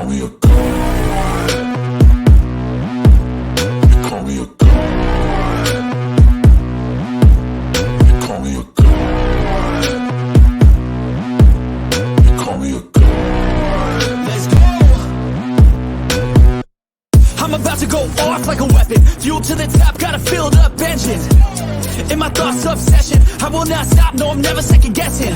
me a god. You call me a god. You call me a god. You call me a god. Let's go. I'm about to go off like a weapon. Fuel to the top, got a filled up engine. In my thoughts, obsession. I will not stop, no, I'm never second guessing.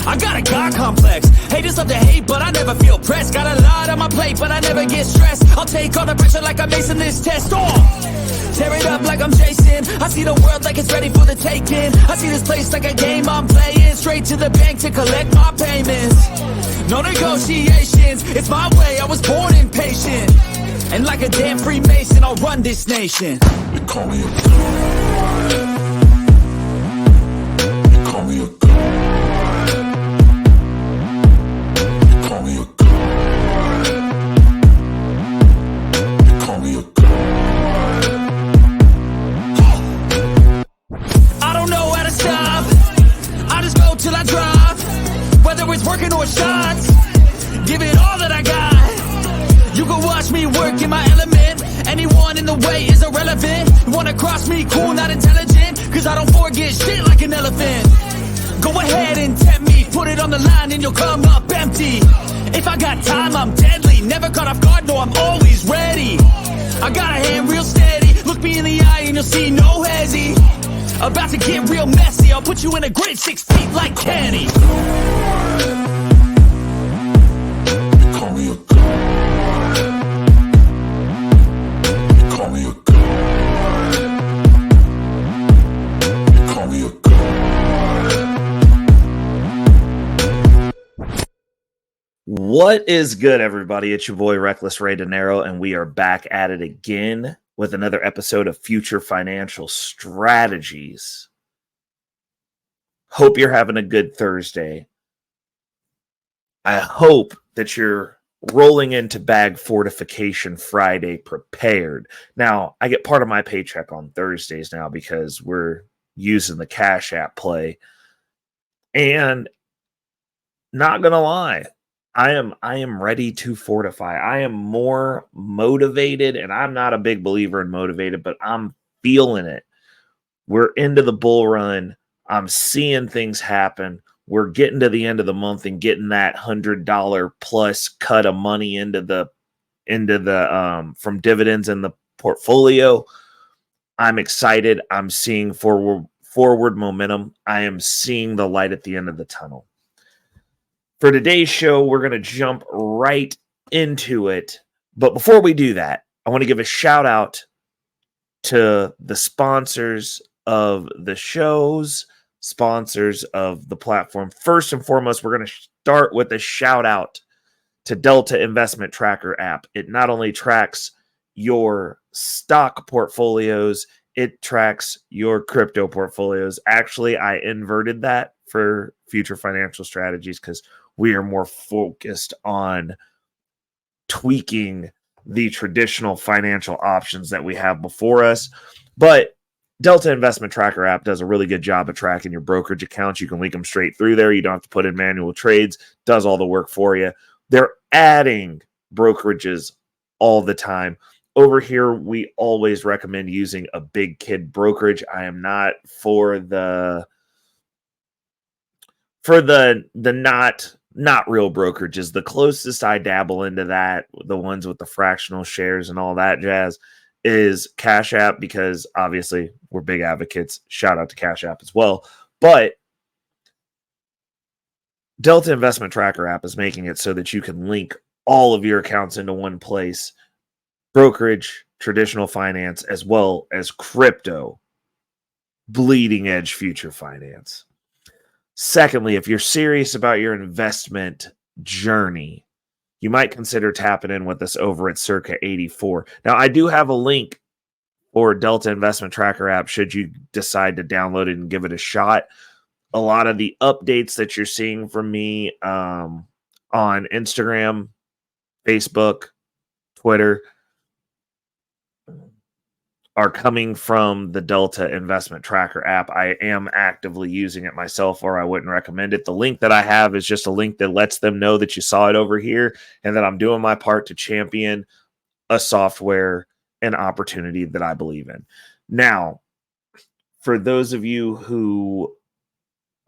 I got a God complex. Haters love to hate, but I never feel pressed. Got a lot on my plate, but I never get stressed. I'll take all the pressure like I'm acing this test. Tear it up like I'm Jason. I see the world like it's ready for the taking. I see this place like a game I'm playing. Straight to the bank to collect my payments. No negotiations, it's my way, I was born impatient. And like a damn Freemason, I'll run this nation. You call me a god. You call me a god. You call me a god. You call me a god. I don't know how to stop. I just go till I drop. Whether it's working or shots, give it all that I got. You can watch me work in my element. Anyone in the way is irrelevant. You wanna cross me, cool, not intelligent. Cause I don't forget shit like an elephant. Go ahead and tempt me, put it on the line and you'll come up empty. If I got time, I'm deadly. Never caught off guard, no, I'm always ready. I got a hand real steady. Look me in the eye and you'll see no hezzy. About to get real messy. I'll put you in a grid 6 feet like Kenny. You call me a god. You call me a god. You call me a god. What is good, everybody? It's your boy Reckless Ray De Niro, and we are back at it again with another episode of Future Financial Strategies. Hope you're having a good Thursday. I hope that you're rolling into Bag Fortification Friday prepared. Now, I get part of my paycheck on Thursdays now because we're using the CashApp play. And not gonna lie, I am ready to fortify. I am more motivated, and I'm not a big believer in motivated, but I'm feeling it. We're into the bull run. I'm seeing things happen. We're getting to the end of the month and getting that $100 plus cut of money into the from dividends in the portfolio. I'm excited. I'm seeing forward momentum. I am seeing the light at the end of the tunnel. For today's show, we're going to jump right into it. But before we do that, I want to give a shout out to the sponsors of the shows, sponsors of the platform. First and foremost, we're going to start with a shout out to Delta Investment Tracker app. It not only tracks your stock portfolios, it tracks your crypto portfolios. Actually, I inverted that for Future Financial Strategies because we are more focused on tweaking the traditional financial options that we have before us. But Delta Investment Tracker app does a really good job of tracking your brokerage accounts. You can link them straight through there. You don't have to put in manual trades. Does all the work for you. They're adding brokerages all the time. Over here, we always recommend using a big kid brokerage. I am not for the not real brokerages. The closest I dabble into that, the ones with the fractional shares and all that jazz, is CashApp, because obviously we're big advocates. Shout out to CashApp as well. But Delta Investment Tracker app is making it so that you can link all of your accounts into one place. Brokerage, traditional finance, as well as crypto, bleeding edge future finance. Secondly, if you're serious about your investment journey, you might consider tapping in with us over at Circa 84. Now, I do have a link for Delta Investment Tracker app should you decide to download it and give it a shot. A lot of the updates that you're seeing from me on Instagram, Facebook, Twitter, are coming from the Delta Investment Tracker app. I am actively using it myself, or I wouldn't recommend it. The link that I have is just a link that lets them know that you saw it over here and that I'm doing my part to champion a software and opportunity that I believe in. Now, for those of you who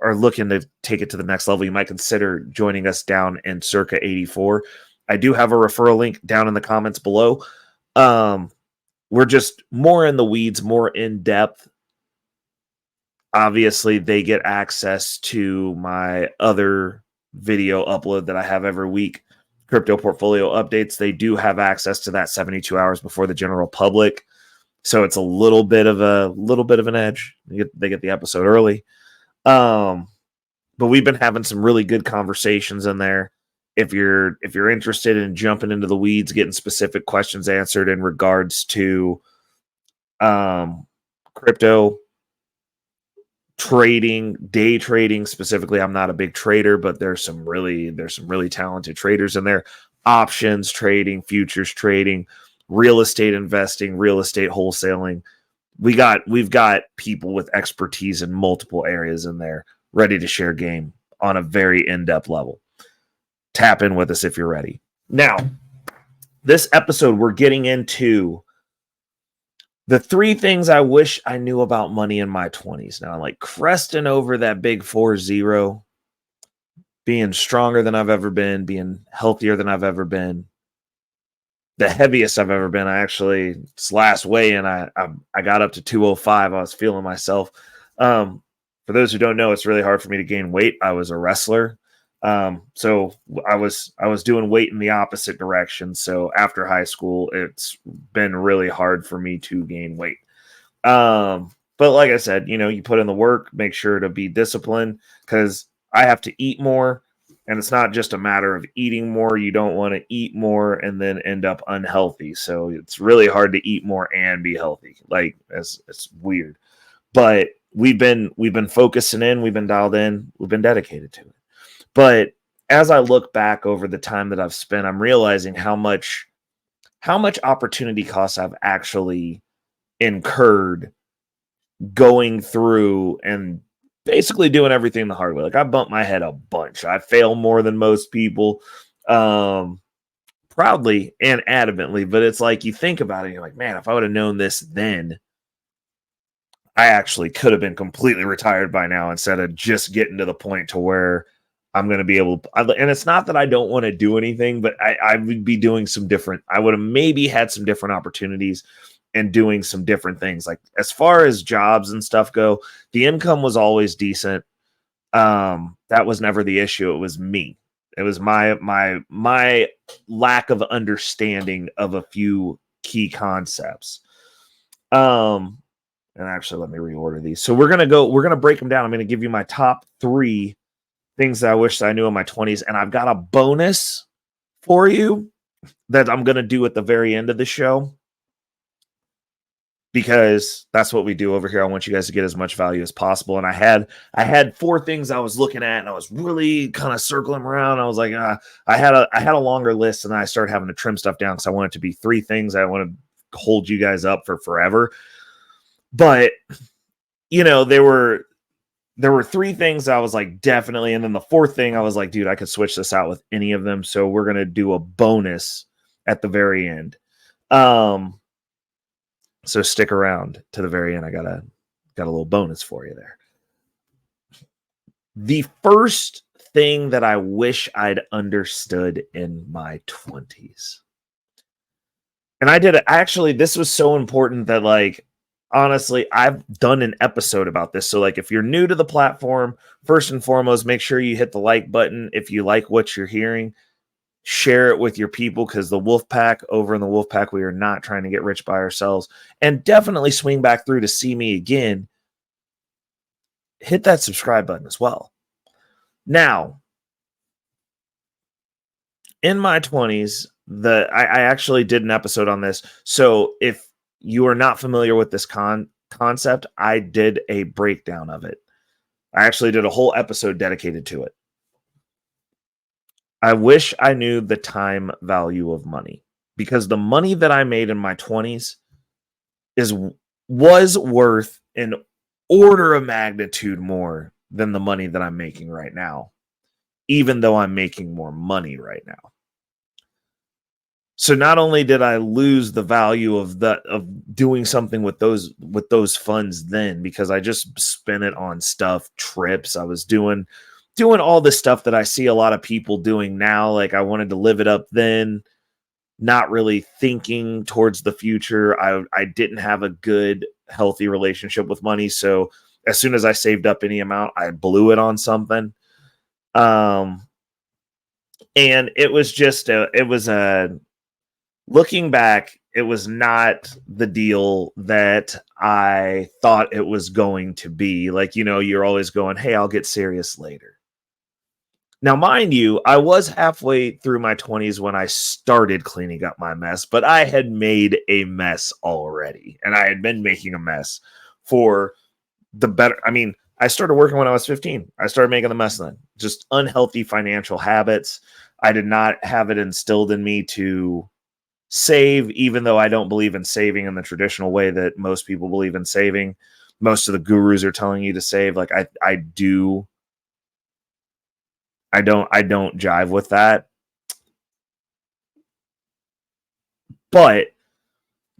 are looking to take it to the next level, you might consider joining us down in Circa 84. I do have a referral link down in the comments below. We're just more in the weeds, more in depth. Obviously, they get access to my other video upload that I have every week, crypto portfolio updates. They do have access to that 72 hours before the general public. So it's a little bit of an edge. They get the episode early. But we've been having some really good conversations in there. If you're interested in jumping into the weeds, getting specific questions answered in regards to crypto trading, day trading specifically, I'm not a big trader, but there's some really talented traders in there. Options trading, futures trading, real estate investing, real estate wholesaling. We've got people with expertise in multiple areas in there, ready to share game on a very in-depth level. Tap in with us if you're ready. Now, this episode, we're getting into the 3 things I wish I knew about money in my 20s. Now, like cresting over that big 4-0, being stronger than I've ever been, being healthier than I've ever been, the heaviest I've ever been. I actually, this last weigh-in, I got up to 205. I was feeling myself. For those who don't know, it's really hard for me to gain weight. I was a wrestler. So I was doing weight in the opposite direction. So after high school, it's been really hard for me to gain weight. But like I said, you put in the work, make sure to be disciplined, because I have to eat more, and it's not just a matter of eating more. You don't want to eat more and then end up unhealthy. So it's really hard to eat more and be healthy. Like it's weird, but we've been focusing in, we've been dialed in, we've been dedicated to it. But as I look back over the time that I've spent, I'm realizing how much opportunity costs I've actually incurred going through and basically doing everything the hard way. Like I bumped my head a bunch. I fail more than most people, proudly and adamantly. But it's like you think about it, and you're like, man, if I would have known this then, I actually could have been completely retired by now instead of just getting to the point to where I'm going to be able to, and it's not that I don't want to do anything, but I would be doing some different, I would have maybe had some different opportunities and doing some different things. Like as far as jobs and stuff go, the income was always decent. That was never the issue. It was me. It was my lack of understanding of a few key concepts. And actually, let me reorder these. So we're going to break them down. I'm going to give you my top 3 things that I wish I knew in my 20s. And I've got a bonus for you that I'm going to do at the very end of the show, because that's what we do over here. I want you guys to get as much value as possible. And I had 4 things I was looking at, and I was really kind of circling around. I was like, I had a longer list, and then I started having to trim stuff down because I want it to be 3 things. I want to hold you guys up for forever. But there were 3 things I was like, definitely. And then the 4th thing, I was like, dude, I could switch this out with any of them. So we're going to do a bonus at the very end. So stick around to the very end. I got a little bonus for you there. The first thing that I wish I'd understood in my 20s. And I did it. Actually, this was so important that, like, honestly, I've done an episode about this. So, like, if you're new to the platform, first and foremost, make sure you hit the like button. If you like what you're hearing, share it with your people, because the Wolfpack, over in the Wolfpack, we are not trying to get rich by ourselves. And definitely swing back through to see me again. Hit that subscribe button as well. Now, in my 20s, I actually did an episode on this. So if you are not familiar with this concept, I did a breakdown of it. I actually did a whole episode dedicated to it. I wish I knew the time value of money, because the money that I made in my 20s is was worth an order of magnitude more than the money that I'm making right now, even though I'm making more money right now. So not only did I lose the value of doing something with those funds then, because I just spent it on stuff, trips. I was doing all the stuff that I see a lot of people doing now. Like I wanted to live it up then, not really thinking towards the future. I didn't have a good, healthy relationship with money. So as soon as I saved up any amount, I blew it on something. And it was just looking back, it was not the deal that I thought it was going to be. Like, you're always going, hey, I'll get serious later. Now, mind you, I was halfway through my 20s when I started cleaning up my mess, but I had made a mess already. And I had been making a mess for the better. I mean, I started working when I was 15. I started making the mess then. Just unhealthy financial habits. I did not have it instilled in me to save, even though I don't believe in saving in the traditional way that most people believe in saving. Most of the gurus are telling you to save. Like I don't jive with that. But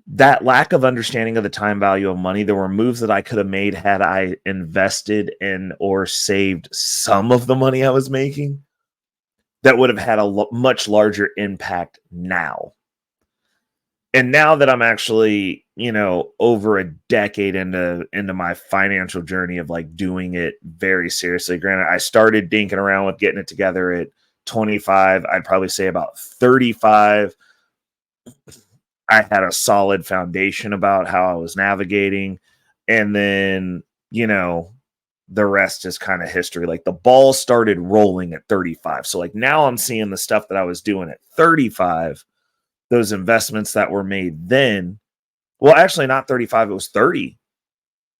that lack of understanding of the time value of money, there were moves that I could have made had I invested in or saved some of the money I was making that would have had a much larger impact now. And now that I'm actually, over a decade into my financial journey of like doing it very seriously. Granted, I started dinking around with getting it together at 25. I'd probably say about 35. I had a solid foundation about how I was navigating. And then, the rest is kind of history. Like the ball started rolling at 35. So like now I'm seeing the stuff that I was doing at 35. Those investments that were made then, well, actually not 35, it was 30,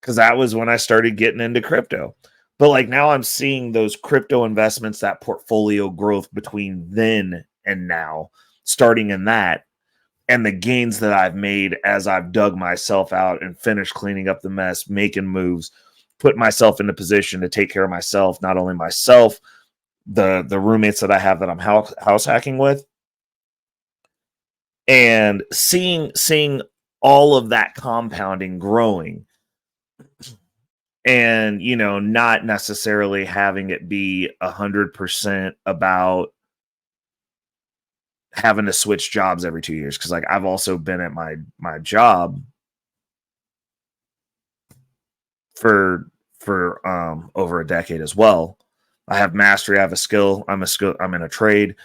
because that was when I started getting into crypto. But like now I'm seeing those crypto investments, that portfolio growth between then and now, starting in that, and the gains that I've made as I've dug myself out and finished cleaning up the mess, making moves, put myself in a position to take care of myself, not only myself, the roommates that I have that I'm house hacking with, and seeing all of that compounding growing, and not necessarily having it be 100% about having to switch jobs every 2 years, because like I've also been at my job for over a decade as well. I have mastery, I have a skill, I'm in a trade,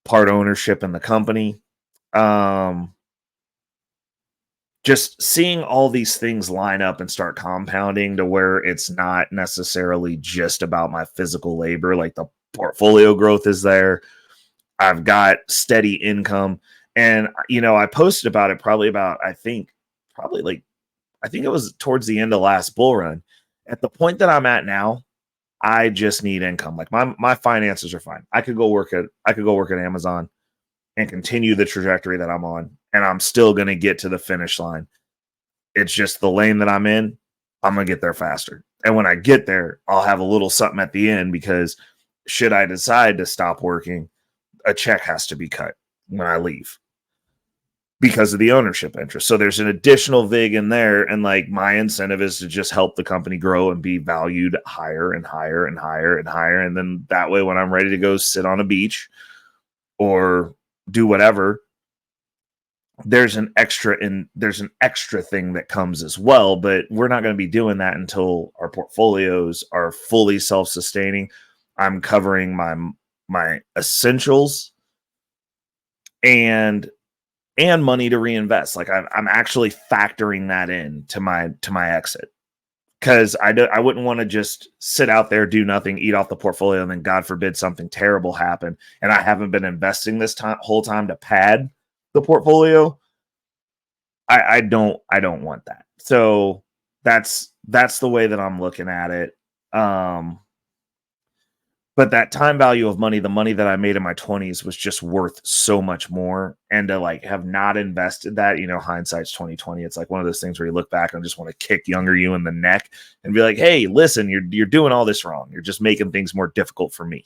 part ownership in the company. Just seeing all these things line up and start compounding to where it's not necessarily just about my physical labor. Like the portfolio growth is there. I've got steady income. And, I posted about it I think it was towards the end of last bull run. At the point that I'm at now, I just need income. Like my finances are fine. I could go work at Amazon and continue the trajectory that I'm on, and I'm still going to get to the finish line. It's just the lane that I'm in, I'm going to get there faster. And when I get there, I'll have a little something at the end, because should I decide to stop working, a check has to be cut when I leave because of the ownership interest. So there's an additional VIG in there. And like my incentive is to just help the company grow and be valued higher and higher and higher and higher. And then that way, when I'm ready to go sit on a beach or do whatever, there's an extra thing that comes as well. But we're not going to be doing that until our portfolios are fully self-sustaining. I'm covering my essentials and money to reinvest. Like I'm actually factoring that in to my exit, because I wouldn't want to just sit out there, do nothing, eat off the portfolio, and then God forbid something terrible happen, and I haven't been investing this whole time to pad the portfolio. I don't want that. So that's the way that I'm looking at it. But that time value of money, the money that I made in my 20s was just worth so much more. And to like have not invested that, hindsight's 2020. It's like one of those things where you look back and just want to kick younger you in the neck and be like, hey, listen, you're doing all this wrong. You're just making things more difficult for me.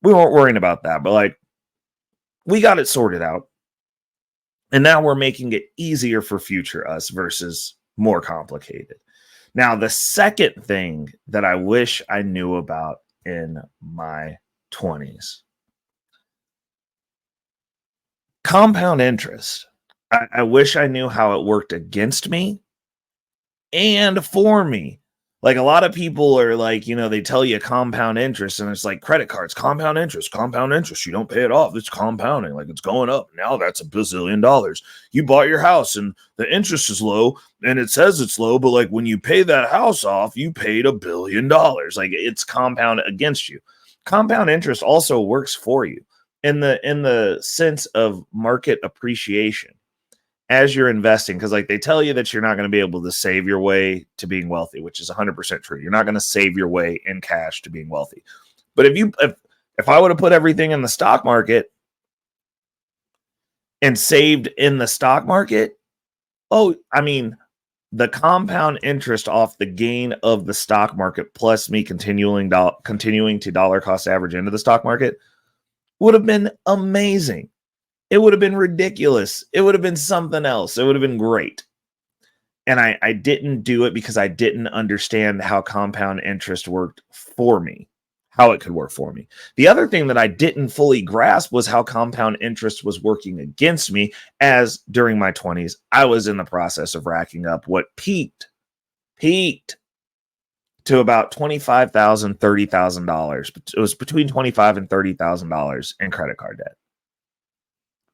We weren't worrying about that, but like we got it sorted out. And now we're making it easier for future us versus more complicated. Now, the second thing that I wish I knew about in my 20s, compound interest. I wish I knew how it worked against me and for me. Like a lot of people are like, they tell you compound interest and it's like credit cards, compound interest. You don't pay it off. It's compounding, like it's going up. Now that's $1 bazillion. You bought your house and the interest is low and it says it's low, but like when you pay that house off, you paid $1 billion. Like it's compound against you. Compound interest also works for you in the sense of market appreciation as you're investing, because like they tell you that you're not going to be able to save your way to being wealthy, which is 100% true. You're not going to save your way in cash to being wealthy. But if I would have put everything in the stock market and saved in the stock market, the compound interest off the gain of the stock market plus me continuing to dollar cost average into the stock market would have been amazing. It would have been ridiculous. It would have been something else. It would have been great. And I didn't do it because I didn't understand how compound interest worked for me, how it could work for me. The other thing that I didn't fully grasp was how compound interest was working against me, as during my 20s, I was in the process of racking up what peaked to about $25,000, $30,000. It was between $25,000 and $30,000 in credit card debt.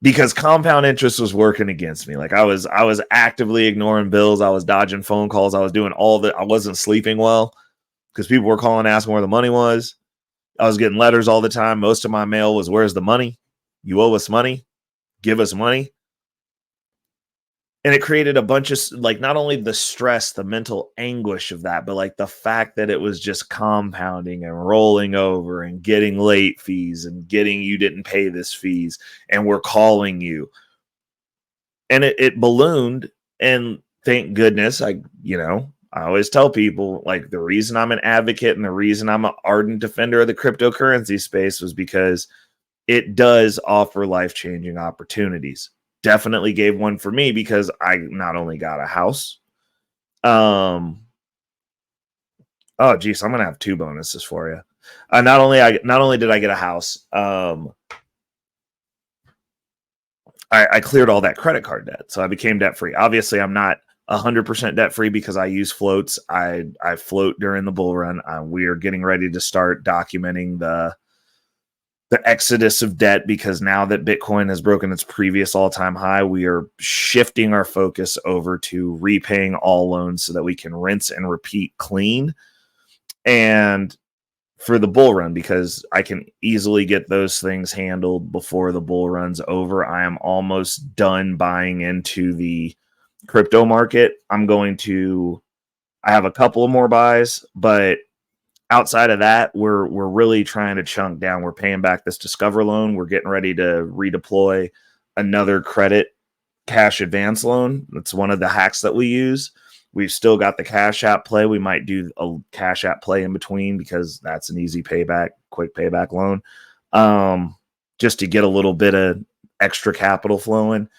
Because compound interest was working against me. Like I was actively ignoring bills. I was dodging phone calls. I was doing all that. I wasn't sleeping well because people were calling, asking where the money was. I was getting letters all the time. Most of my mail was, where's the money? You owe us money. Give us money. And it created a bunch of, like, not only the stress, the mental anguish of that, but like the fact that it was just compounding and rolling over and getting late fees and getting, you didn't pay this fees and we're calling you. And it ballooned. And thank goodness, I always tell people, like, the reason I'm an advocate and the reason I'm an ardent defender of the cryptocurrency space was because it does offer life-changing opportunities. Definitely gave one for me because I not only got a house. Oh geez, I'm gonna have two bonuses for you. Not only did I get a house, I cleared all that credit card debt, so I became debt free. Obviously, I'm not 100% debt free because I use floats. I float during the bull run. We are getting ready to start documenting the exodus of debt, because now that Bitcoin has broken its previous all-time high, we are shifting our focus over to repaying all loans so that we can rinse and repeat clean. And for the bull run, because I can easily get those things handled before the bull run's over. I am almost done buying into the crypto market. I have a couple of more buys, but outside of that, we're really trying to chunk down. We're paying back this Discover loan. We're getting ready to redeploy another credit cash advance loan. That's one of the hacks that we use. We've still got the CashApp play. We might do a CashApp play in between because that's an easy payback, quick payback loan, just to get a little bit of extra capital flowing.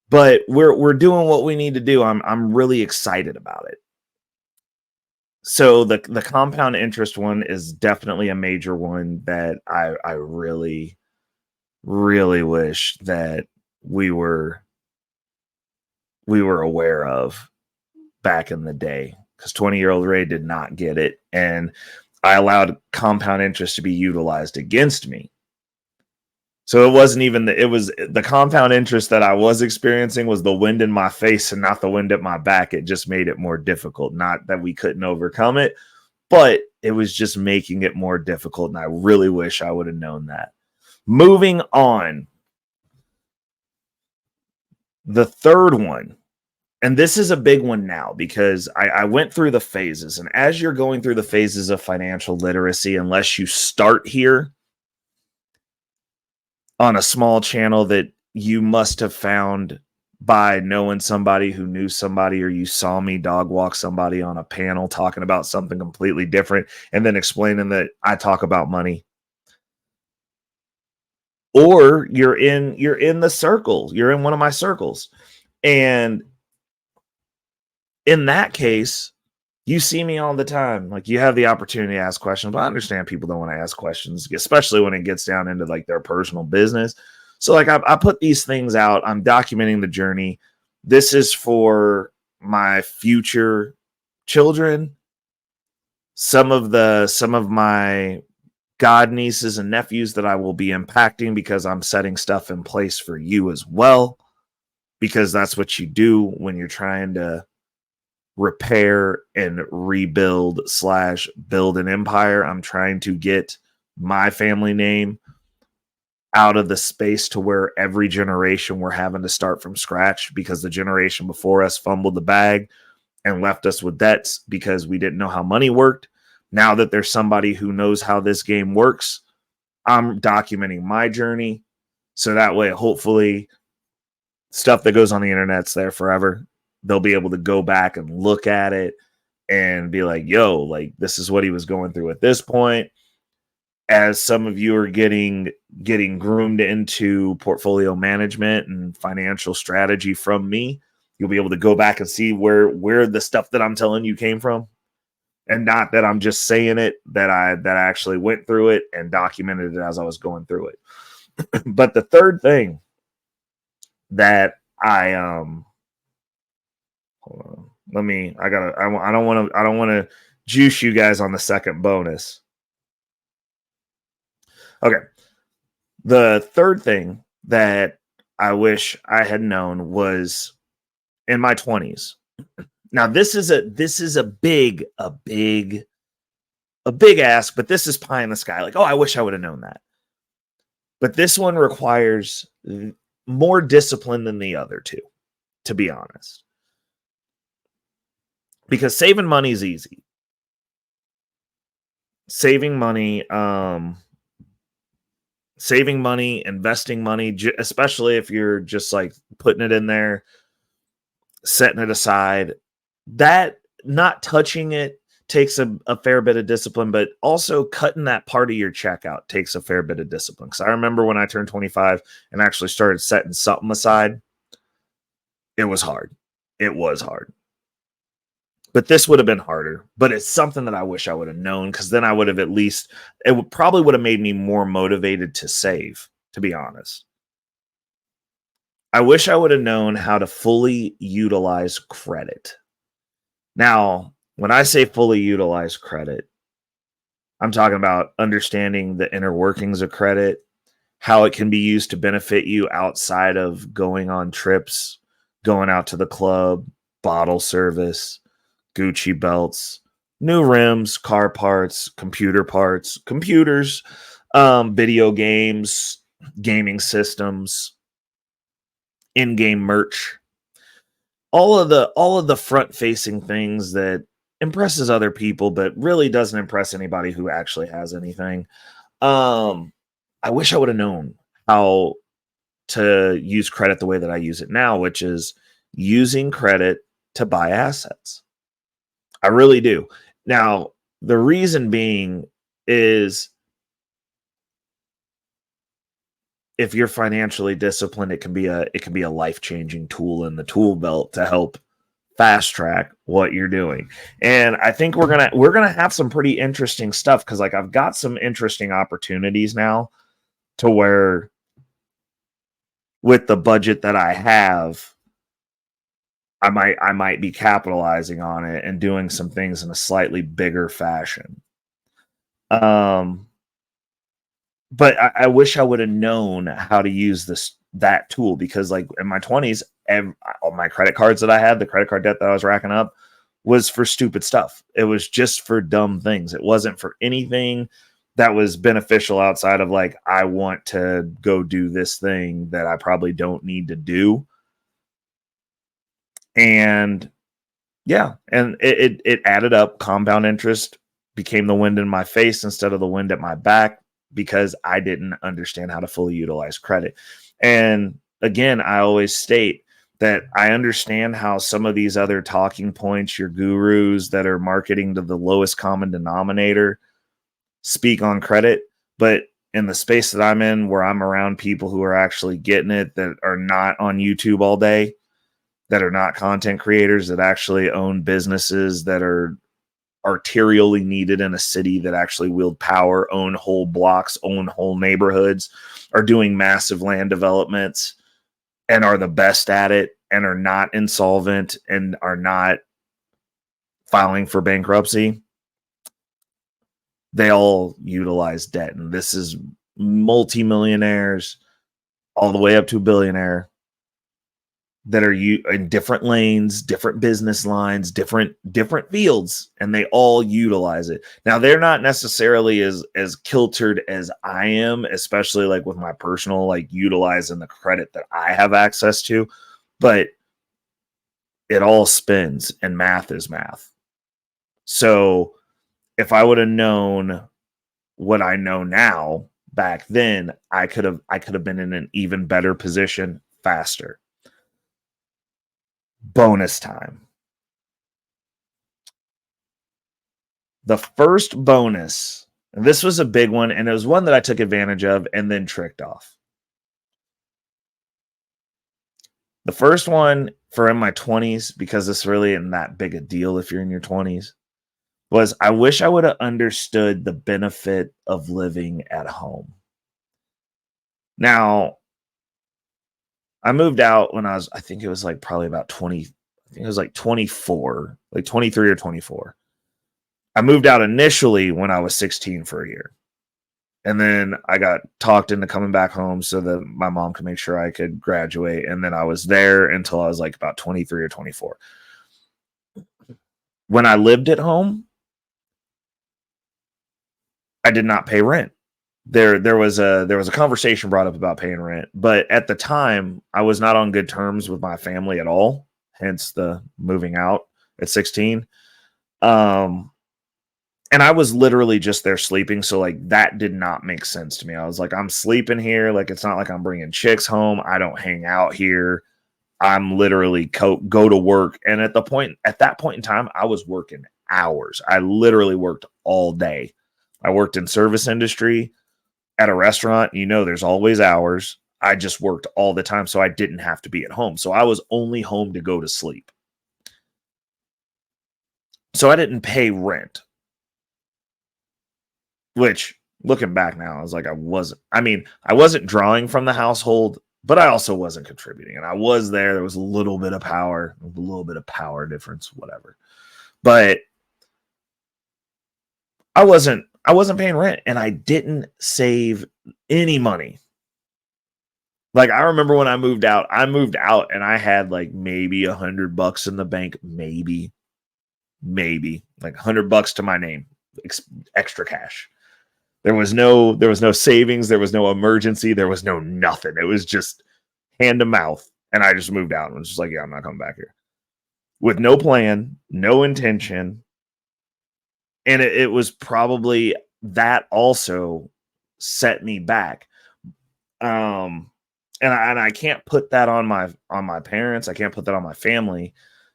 But we're doing what we need to do. I'm really excited about it. So the compound interest one is definitely a major one that I really, really wish that we were aware of back in the day, because 20-year-old Ray did not get it. And I allowed compound interest to be utilized against me. So it wasn't even it was the compound interest that I was experiencing was the wind in my face and not the wind at my back. It just made it more difficult. Not that we couldn't overcome it, but it was just making it more difficult. And I really wish I would have known that. Moving on. The third one, and this is a big one now because I went through the phases. And as you're going through the phases of financial literacy, unless you start here on a small channel that you must have found by knowing somebody who knew somebody, or you saw me dog walk somebody on a panel talking about something completely different and then explaining that I talk about money, or you're in the circle, you're in one of my circles, and in that case you see me all the time, like you have the opportunity to ask questions. But I understand people don't want to ask questions, especially when it gets down into like their personal business. So like I put these things out. I'm documenting the journey. This is for my future children, some of my god nieces and nephews that I will be impacting, because I'm setting stuff in place for you as well, because that's what you do when you're trying to repair and rebuild / build an empire. I'm trying to get my family name out of the space to where every generation we're having to start from scratch, because the generation before us fumbled the bag and left us with debts because we didn't know how money worked. Now that there's somebody who knows how this game works, I'm documenting my journey, so that way hopefully stuff that goes on the internet's there forever. They'll be able to go back and look at it and be like, yo, like this is what he was going through at this point. As some of you are getting groomed into portfolio management and financial strategy from me, you'll be able to go back and see where the stuff that I'm telling you came from, and not that I'm just saying it, that I actually went through it and documented it as I was going through it. But the third thing that I hold on, I don't want to juice you guys on the second bonus. Okay. The third thing that I wish I had known was in my 20s. Now this is a big ask, but this is pie in the sky. Like, oh, I wish I would have known that. But this one requires more discipline than the other two, to be honest. Because saving money is easy. Saving money, investing money, especially if you're just like putting it in there, setting it aside, that not touching it takes a fair bit of discipline, but also cutting that part of your check out takes a fair bit of discipline. Because I remember when I turned 25 and actually started setting something aside, it was hard. It was hard. But this would have been harder. But it's something that I wish I would have known, because then I would have probably would have made me more motivated to save, to be honest. I wish I would have known how to fully utilize credit. Now, when I say fully utilize credit, I'm talking about understanding the inner workings of credit, how it can be used to benefit you outside of going on trips, going out to the club, bottle service, Gucci belts, new rims, car parts, computers, video games, gaming systems, in-game merch, all of the front-facing things that impresses other people but really doesn't impress anybody who actually has anything. I wish I would have known how to use credit the way that I use it now, which is using credit to buy assets. I really do. Now, the reason being is if you're financially disciplined, it can be a life-changing tool in the tool belt to help fast track what you're doing. And I think we're gonna have some pretty interesting stuff, because like I've got some interesting opportunities now to where with the budget that I have, I might be capitalizing on it and doing some things in a slightly bigger fashion. But I wish I would have known how to use that tool, because like in my 20s, all my credit cards that I had, the credit card debt that I was racking up, was for stupid stuff. It was just for dumb things. It wasn't for anything that was beneficial outside of like, I want to go do this thing that I probably don't need to do. And yeah, and it added up. Compound interest became the wind in my face instead of the wind at my back because I didn't understand how to fully utilize credit. And again, I always state that I understand how some of these other talking points, your gurus that are marketing to the lowest common denominator, speak on credit, but in the space that I'm in, where I'm around people who are actually getting it, that are not on YouTube all day, that are not content creators, that actually own businesses that are arterially needed in a city, that actually wield power, own whole blocks, own whole neighborhoods, are doing massive land developments and are the best at it and are not insolvent and are not filing for bankruptcy. They all utilize debt. And this is multimillionaires all the way up to a billionaire that are in different lanes, different business lines, different fields, and they all utilize it. Now, they're not necessarily as kiltered as I am, especially like with my personal, like utilizing the credit that I have access to, but it all spins and math is math. So if I would have known what I know now back then, I could have been in an even better position faster. Bonus time. The first bonus, and this was a big one, and it was one that I took advantage of and then tricked off. The first one for in my 20s, because this really isn't that big a deal if you're in your 20s, was I wish I would have understood the benefit of living at home. Now, I moved out when I think it was like probably about 20, I think it was like 24, like 23 or 24. I moved out initially when I was 16 for a year. And then I got talked into coming back home so that my mom could make sure I could graduate. And then I was there until I was like about 23 or 24. When I lived at home, I did not pay rent. There was a conversation brought up about paying rent, but at the time I was not on good terms with my family at all, hence the moving out at 16. And I was literally just there sleeping, so like that did not make sense to me. I was like, I'm sleeping here, like it's not like I'm bringing chicks home. I don't hang out here. I'm literally go to work. And at that point in time, I was working hours. I literally worked all day. I worked in service industry. At a restaurant, there's always hours. I just worked all the time, so I didn't have to be at home. So I was only home to go to sleep. So I didn't pay rent, which looking back now, I was like, I wasn't drawing from the household, but I also wasn't contributing. And I was there. There was a little bit of power difference, whatever. But I wasn't paying rent, and I didn't save any money. Like, I remember when I moved out and I had like maybe $100 in the bank, maybe like $100 to my name, extra cash. There was no savings. There was no emergency. There was no nothing. It was just hand to mouth. And I just moved out and was just like, yeah, I'm not coming back here. With no plan, no intention. And it was probably that also set me back. And I can't put that on my parents. I can't put that on my family,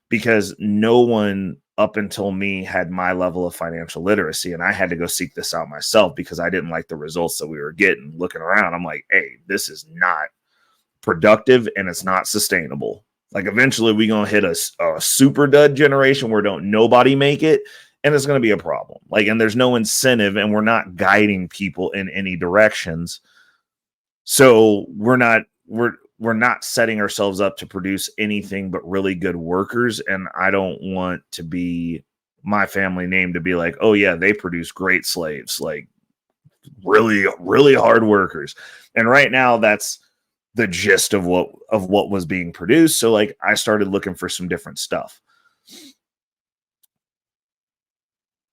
because no one up until me had my level of financial literacy, and I had to go seek this out myself because I didn't like the results that we were getting. Looking around, I'm like, hey, this is not productive and it's not sustainable. Like, eventually we're going to hit a super dud generation where don't nobody make it, and it's going to be a problem. Like, and there's no incentive, and we're not guiding people in any directions. So we're not setting ourselves up to produce anything but really good workers. And I don't want to be my family name to be like, oh yeah, they produce great slaves, like really, really hard workers. And right now that's the gist of what was being produced. So like, I started looking for some different stuff.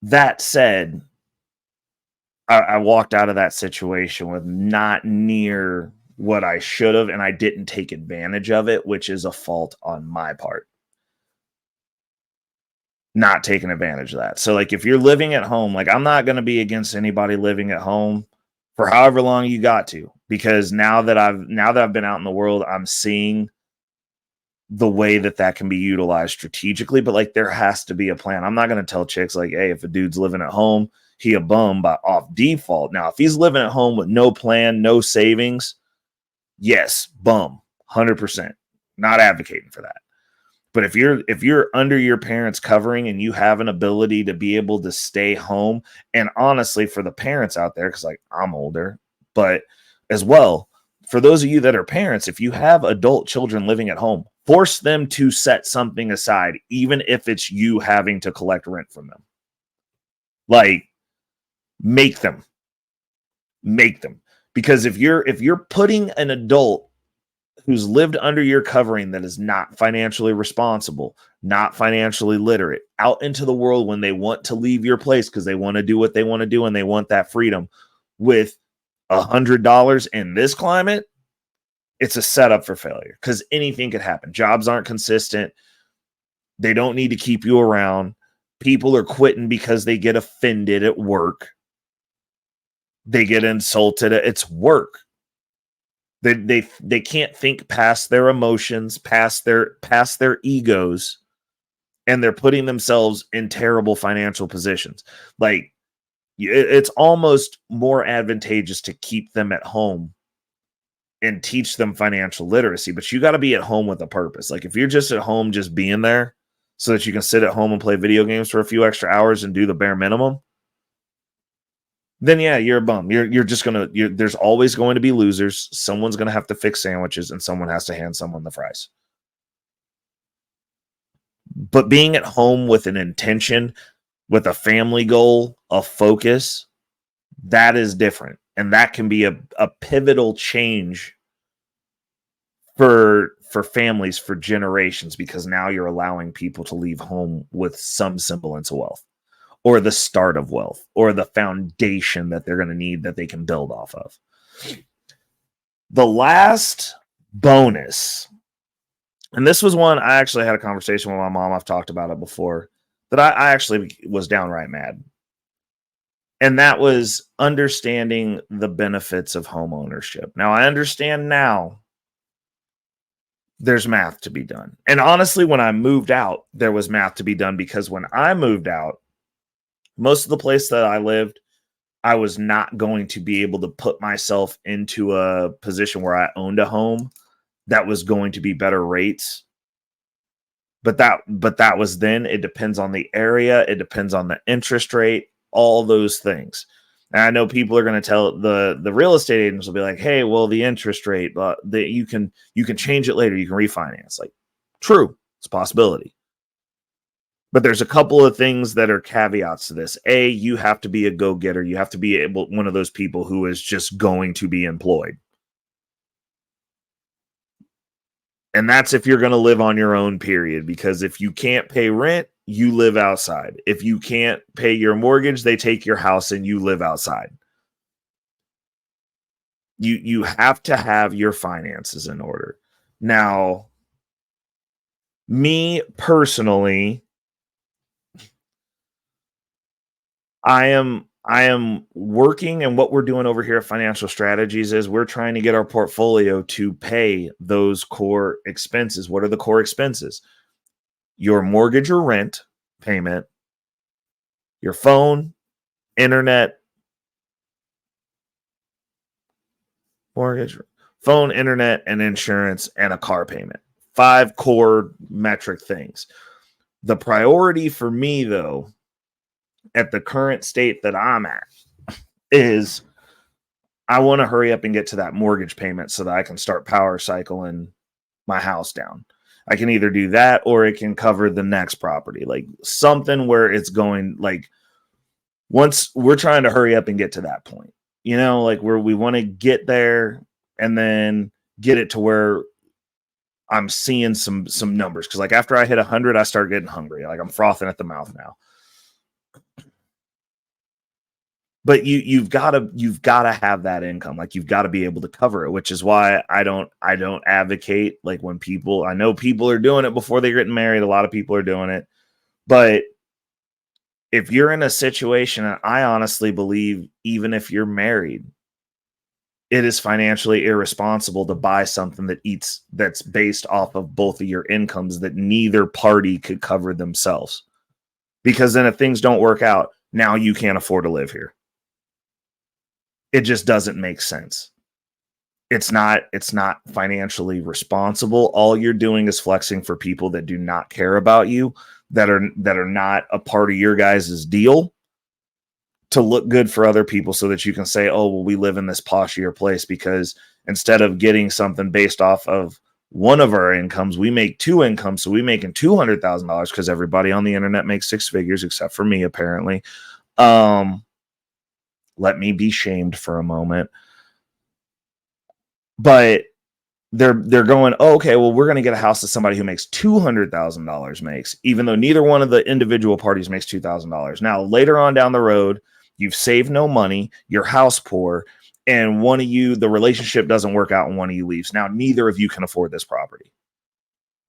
That said, I walked out of that situation with not near what I should have, and I didn't take advantage of it, which is a fault on my part. not taking advantage of that. So like if you're living at home, like I'm not going to be against anybody living at home for however long you got to, because now that I've been out in the world, I'm seeing the way that can be utilized strategically. But like there has to be a plan. I'm not going to tell chicks like, hey, if a dude's living at home, he a bum by off default. Now, if he's living at home with no plan, no savings, yes, bum, 100%. Not advocating for that. But if you're under your parents' covering and you have an ability to be able to stay home, and honestly, for the parents out there, because like I'm older, but as well, for those of you that are parents, if you have adult children living at home, force them to set something aside, even if it's you having to collect rent from them. Like, make them. Because if you're putting an adult who's lived under your covering that is not financially responsible, not financially literate, out into the world when they want to leave your place because they want to do what they want to do and they want that freedom with $100 in this climate, it's a setup for failure because anything could happen. Jobs aren't consistent. They don't need to keep you around. People are quitting because they get offended at work. They get insulted. It's work. They can't think past their emotions, past their egos, and they're putting themselves in terrible financial positions. Like it's almost more advantageous to keep them at home and teach them financial literacy, but you got to be at home with a purpose. Like if you're just at home, just being there so that you can sit at home and play video games for a few extra hours and do the bare minimum, then yeah, you're a bum. There's always going to be losers. Someone's going to have to fix sandwiches and someone has to hand someone the fries. But being at home with an intention, with a family goal, a focus, that is different. And that can be a pivotal change for families for generations, because now you're allowing people to leave home with some semblance of wealth, or the start of wealth, or the foundation that they're going to need that they can build off of. The last bonus, and this was one I actually had a conversation with my mom, I've talked about it before, that I actually was downright mad. And that was understanding the benefits of home ownership. Now, I understand now there's math to be done. And honestly, when I moved out, there was math to be done, because when I moved out, most of the place that I lived, I was not going to be able to put myself into a position where I owned a home that was going to be better rates. But that was then. It depends on the area. It depends on the interest rate, all those things. And I know people are going to tell the real estate agents will be like, hey, well, the interest rate, you can change it later. You can refinance. Like, true. It's a possibility. But there's a couple of things that are caveats to this. A, you have to be a go-getter. You have to be one of those people who is just going to be employed. And that's if you're going to live on your own, period. Because if you can't pay rent, you live outside. If you can't pay your mortgage, they take your house and you live outside. You have to have your finances in order. Now, me personally, I am working, and what we're doing over here at Financial Strategies is we're trying to get our portfolio to pay those core expenses. What are the core expenses? Your mortgage or rent payment, your phone, internet, mortgage, phone, internet, and insurance, and a car payment. 5 core metric things. The priority for me, though, at the current state that I'm at, is I want to hurry up and get to that mortgage payment so that I can start power cycling my house down. I can either do that, or it can cover the next property, like something where it's going, like, once we're trying to hurry up and get to that point, like where we want to get there and then get it to where I'm seeing some numbers. Cause like after I hit 100, I start getting hungry. Like I'm frothing at the mouth now. But you've got to have that income. Like you've got to be able to cover it, which is why I don't advocate, like, when I know people are doing it before they're getting married. A lot of people are doing it, but if you're in a situation, and I honestly believe even if you're married, it is financially irresponsible to buy something that's based off of both of your incomes that neither party could cover themselves. Because then if things don't work out, now you can't afford to live here. It just doesn't make sense. It's not financially responsible. All you're doing is flexing for people that do not care about you, that are not a part of your guys' deal, to look good for other people so that you can say, oh, well, we live in this poshier place because instead of getting something based off of one of our incomes, we make two incomes. So we making $200,000 because everybody on the internet makes six figures except for me, apparently. Let me be shamed for a moment. But they're going, oh, okay, well, we're going to get a house that somebody who makes $200,000 makes, even though neither one of the individual parties makes $2,000. Now, later on down the road, you've saved no money, you're house poor, and one of you, the relationship doesn't work out and one of you leaves. Now, neither of you can afford this property.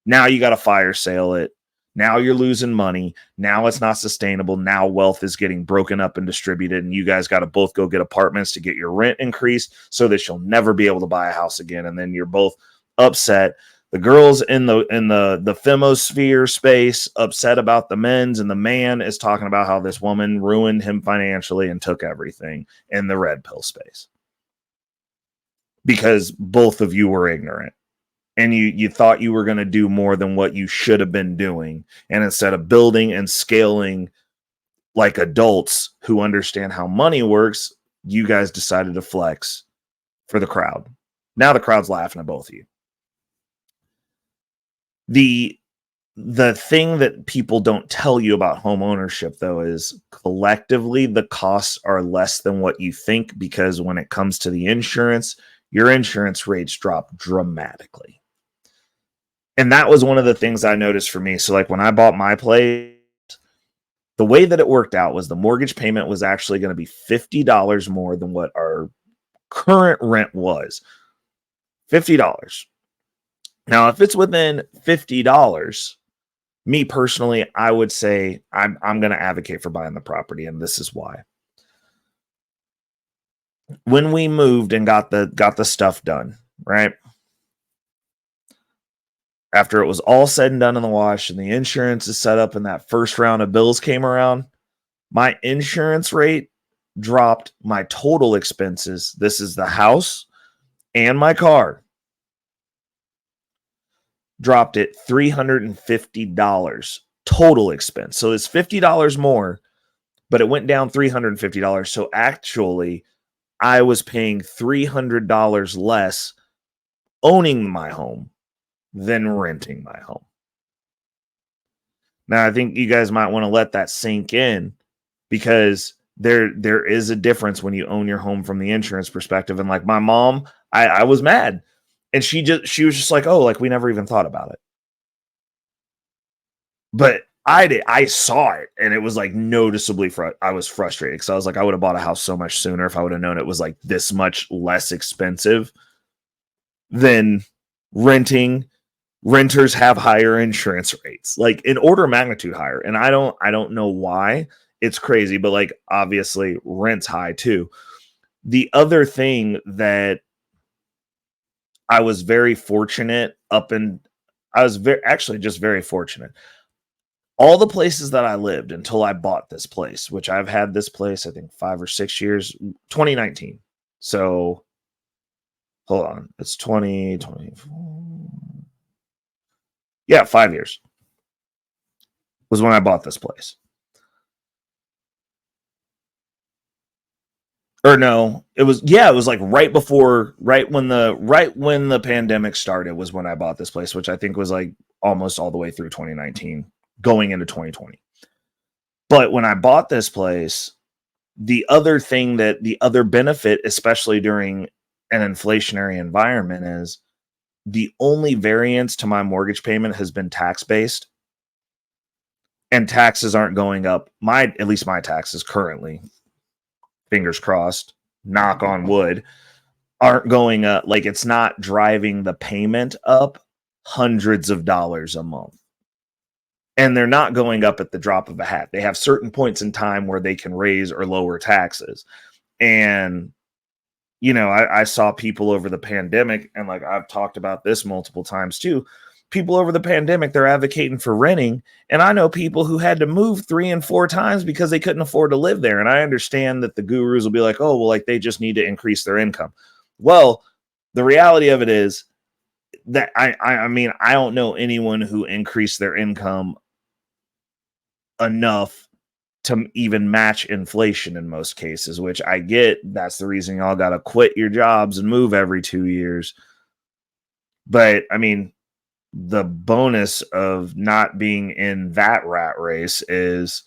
Now you got to fire sale it. Now you're losing money. Now it's not sustainable. Now wealth is getting broken up and distributed, and you guys got to both go get apartments to get your rent increased so that you'll never be able to buy a house again. And then you're both upset. The girls in the femosphere space upset about the men's, and the man is talking about how this woman ruined him financially and took everything in the red pill space because both of you were ignorant. And you thought you were going to do more than what you should have been doing. And instead of building and scaling like adults who understand how money works, you guys decided to flex for the crowd. Now the crowd's laughing at both of you. The thing that people don't tell you about home ownership, though, is collectively the costs are less than what you think, because when it comes to the insurance, your insurance rates drop dramatically. And that was one of the things I noticed for me. So like when I bought my place, the way that it worked out was the mortgage payment was actually going to be $50 more than what our current rent was. $50. Now, if it's within $50, me personally, I would say I'm going to advocate for buying the property, and this is why. When we moved and got the stuff done, right? After it was all said and done in the wash and the insurance is set up and that first round of bills came around, my insurance rate dropped my total expenses. This is the house and my car. Dropped it $350 total expense. So it's $50 more, but it went down $350. So actually, I was paying $300 less owning my home than renting my home. Now, I think you guys might want to let that sink in, because there is a difference when you own your home from the insurance perspective. And like my mom, I was mad, and she was just like, oh, like we never even thought about it. But I saw it, and it was like noticeably I was frustrated, because I was like, I would have bought a house so much sooner if I would have known it was like this much less expensive than renting. Renters have higher insurance rates, like in order of magnitude higher. And I don't know why. It's crazy, but like obviously rent's high too. The other thing that I was very fortunate just very fortunate. All the places that I lived until I bought this place, which I've had this place, I think 5 or 6 years, 2019. So hold on. It's 2024. Yeah, 5 years was when I bought this place. Or no, it was like right when the pandemic started was when I bought this place, which I think was like almost all the way through 2019, going into 2020. But when I bought this place, the other benefit, especially during an inflationary environment, is the only variance to my mortgage payment has been tax-based, and taxes aren't going up. At least my taxes currently, fingers crossed, knock on wood, aren't going up. Like it's not driving the payment up hundreds of dollars a month. and they're not going up at the drop of a hat. They have certain points in time where they can raise or lower taxes. And, you know, I saw people over the pandemic, and like I've talked about this multiple times too. People over the pandemic, they're advocating for renting. And I know people who had to move 3 and 4 times because they couldn't afford to live there. And I understand that the gurus will be like, oh, well, like they just need to increase their income. Well, the reality of it is that I mean, I don't know anyone who increased their income enough to even match inflation in most cases, which I get. That's the reason y'all got to quit your jobs and move every 2 years. But I mean, the bonus of not being in that rat race is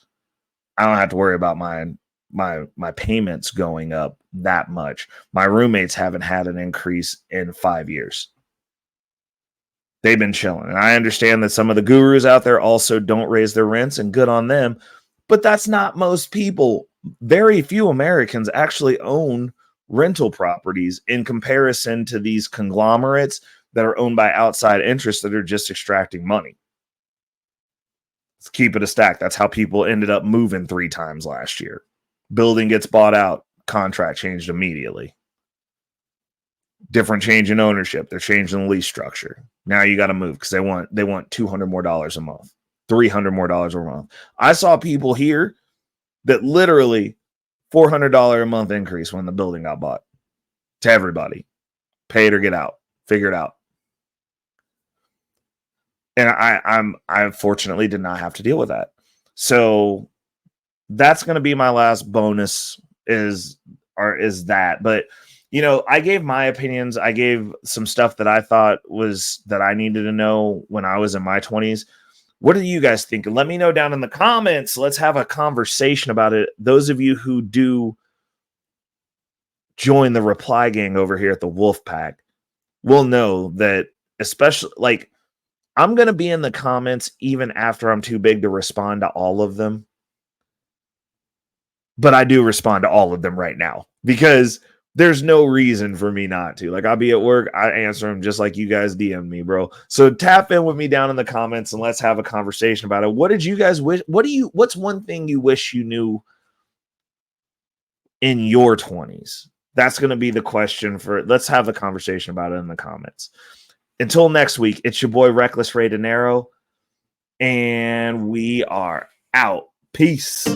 I don't have to worry about my payments going up that much. My roommates haven't had an increase in 5 years. They've been chilling. And I understand that some of the gurus out there also don't raise their rents, and good on them. But that's not most people. Very few Americans actually own rental properties in comparison to these conglomerates that are owned by outside interests that are just extracting money. Let's keep it a stack. That's how people ended up moving 3 times last year. Building gets bought out, contract changed immediately. Different change in ownership. They're changing the lease structure. Now you got to move because they want $200 more a month, $300 more a month. I saw people here that literally $400 a month increase when the building got bought to everybody. Pay it or get out. Figure it out. And I fortunately did not have to deal with that. So that's going to be my last bonus is that. But you know, I gave my opinions. I gave some stuff that I thought was that I needed to know when I was in my 20s. What do you guys think? Let me know down in the comments. Let's have a conversation about it. Those of you who do join the reply gang over here at the Wolf Pack will know that, especially like I'm going to be in the comments even after I'm too big to respond to all of them. But I do respond to all of them right now because there's no reason for me not to. Like, I'll be at work, I answer them just like you guys DM me, bro. So tap in with me down in the comments and let's have a conversation about it. What did you guys wish? What's one thing you wish you knew in your 20s? That's going to be the question for, let's have the conversation about it in the comments. Until next week, it's your boy Reckless Ray De Niro, and we are out. Peace.